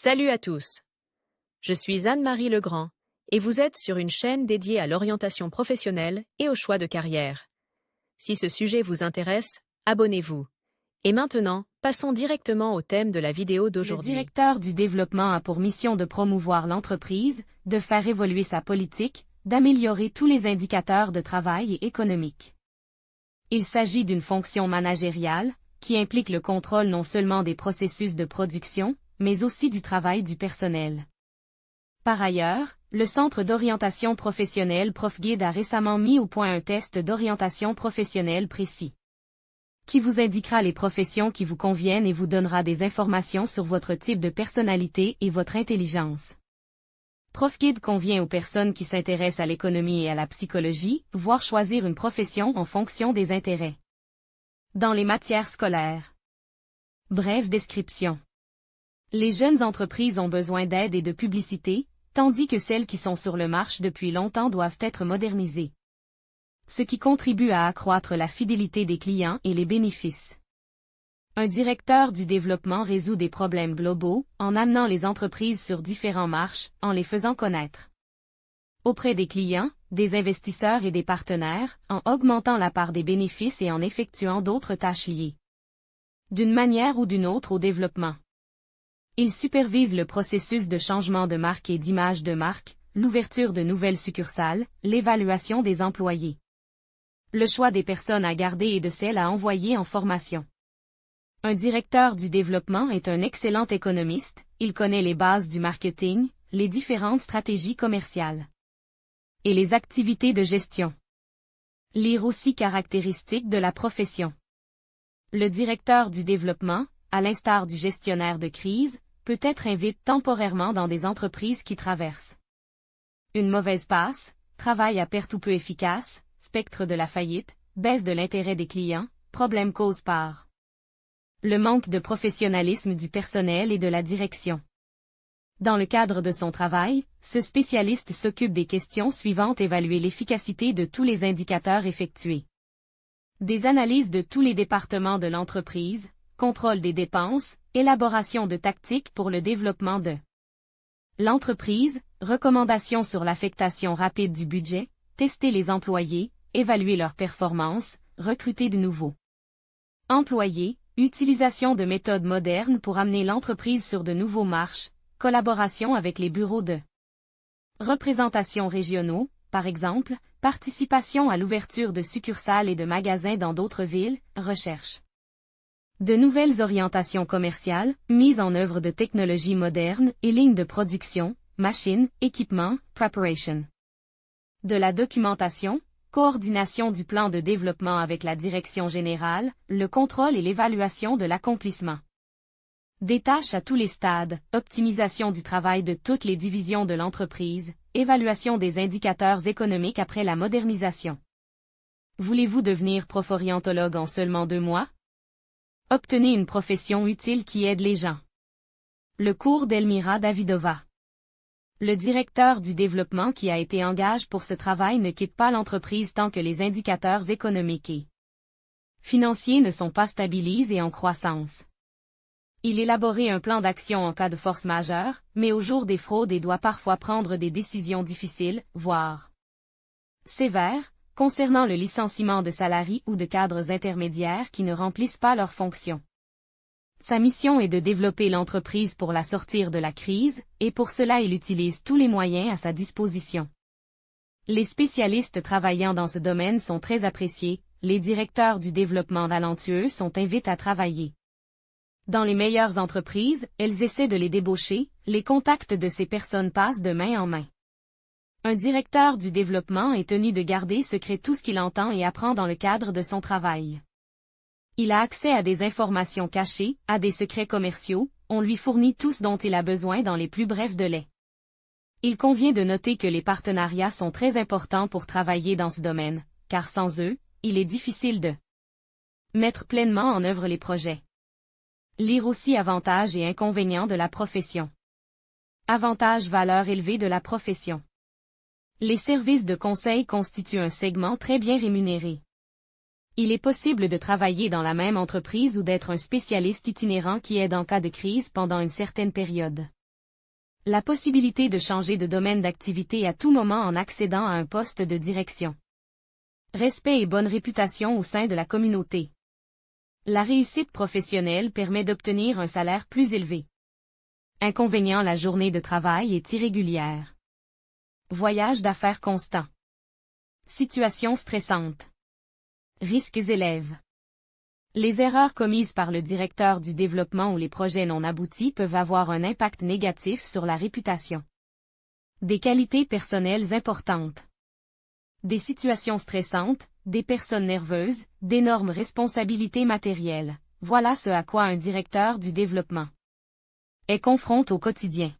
Salut à tous. Je suis Anne-Marie Legrand et vous êtes sur une chaîne dédiée à l'orientation professionnelle et au choix de carrière. Si ce sujet vous intéresse, abonnez-vous. Et maintenant, passons directement au thème de la vidéo Le d'aujourd'hui. directeur du développement a pour mission de promouvoir l'entreprise, de faire évoluer sa politique, d'améliorer tous les indicateurs de travail et économique. Il s'agit d'une fonction managériale, qui implique le contrôle non seulement des processus de production, mais aussi du travail du personnel. Par ailleurs, le Centre d'orientation professionnelle ProfGuide a récemment mis au point un test d'orientation professionnelle précis, qui vous indiquera les professions qui vous conviennent et vous donnera des informations sur votre type de personnalité et votre intelligence. ProfGuide convient aux personnes qui s'intéressent à l'économie et à la psychologie, voire choisir une profession en fonction des intérêts. Dans les matières scolaires. Brève description. Les jeunes entreprises ont besoin d'aide et de publicité, tandis que celles qui sont sur le marché depuis longtemps doivent être modernisées, ce qui contribue à accroître la fidélité des clients et les bénéfices. Un directeur du développement résout des problèmes globaux, en amenant les entreprises sur différents marchés, en les faisant connaître auprès des clients, des investisseurs et des partenaires, en augmentant la part des bénéfices et en effectuant d'autres tâches liées, d'une manière ou d'une autre, au développement. Il supervise le processus de changement de marque et d'image de marque, l'ouverture de nouvelles succursales, l'évaluation des employés, le choix des personnes à garder et de celles à envoyer en formation. Un directeur du développement est un excellent économiste, il connaît les bases du marketing, les différentes stratégies commerciales et les activités de gestion. Lire aussi caractéristiques de la profession. Le directeur du développement, à l'instar du gestionnaire de crise, peut être invité temporairement dans des entreprises qui traversent une mauvaise passe, travail à perte ou peu efficace, spectre de la faillite, baisse de l'intérêt des clients, problème cause par le manque de professionnalisme du personnel et de la direction. Dans le cadre de son travail, ce spécialiste s'occupe des questions suivantes: évaluer l'efficacité de tous les indicateurs effectués, des analyses de tous les départements de l'entreprise, contrôle des dépenses, élaboration de tactiques pour le développement de l'entreprise, recommandations sur l'affectation rapide du budget, tester les employés, évaluer leur performance, recruter de nouveaux employés, utilisation de méthodes modernes pour amener l'entreprise sur de nouveaux marchés, collaboration avec les bureaux de représentation régionaux, par exemple, participation à l'ouverture de succursales et de magasins dans d'autres villes, recherche de nouvelles orientations commerciales, mise en œuvre de technologies modernes et lignes de production, machines, équipements, preparation de la documentation, coordination du plan de développement avec la direction générale, le contrôle et l'évaluation de l'accomplissement des tâches à tous les stades, optimisation du travail de toutes les divisions de l'entreprise, évaluation des indicateurs économiques après la modernisation. Voulez-vous devenir prof-orientologue en seulement 2 mois? Obtenez une profession utile qui aide les gens. Le cours d'Elmira Davidova. Le directeur du développement qui a été engagé pour ce travail ne quitte pas l'entreprise tant que les indicateurs économiques et financiers ne sont pas stabilisés et en croissance. Il élaborait un plan d'action en cas de force majeure, mais au jour des fraudes et doit parfois prendre des décisions difficiles, voire sévères, concernant le licenciement de salariés ou de cadres intermédiaires qui ne remplissent pas leurs fonctions. Sa mission est de développer l'entreprise pour la sortir de la crise, et pour cela il utilise tous les moyens à sa disposition. Les spécialistes travaillant dans ce domaine sont très appréciés, les directeurs du développement talentueux sont invités à travailler dans les meilleures entreprises, elles essaient de les débaucher, les contacts de ces personnes passent de main en main. Un directeur du développement est tenu de garder secret tout ce qu'il entend et apprend dans le cadre de son travail. Il a accès à des informations cachées, à des secrets commerciaux, on lui fournit tout ce dont il a besoin dans les plus brefs délais. Il convient de noter que les partenariats sont très importants pour travailler dans ce domaine, car sans eux, il est difficile de mettre pleinement en œuvre les projets. Lire aussi avantages et inconvénients de la profession. Avantages-valeurs élevées de la profession. Les services de conseil constituent un segment très bien rémunéré. Il est possible de travailler dans la même entreprise ou d'être un spécialiste itinérant qui aide en cas de crise pendant une certaine période. La possibilité de changer de domaine d'activité à tout moment en accédant à un poste de direction. Respect et bonne réputation au sein de la communauté. La réussite professionnelle permet d'obtenir un salaire plus élevé. Inconvénient: la journée de travail est irrégulière. Voyage d'affaires constant. Situation stressante. Risques élèves. Les erreurs commises par le directeur du développement ou les projets non aboutis peuvent avoir un impact négatif sur la réputation. Des qualités personnelles importantes. Des situations stressantes, des personnes nerveuses, d'énormes responsabilités matérielles. Voilà ce à quoi un directeur du développement est confronté au quotidien.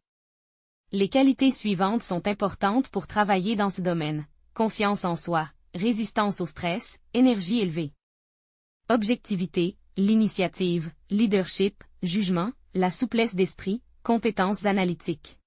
Les qualités suivantes sont importantes pour travailler dans ce domaine: confiance en soi, résistance au stress, énergie élevée. Objectivité, l'initiative, leadership, jugement, la souplesse d'esprit, compétences analytiques.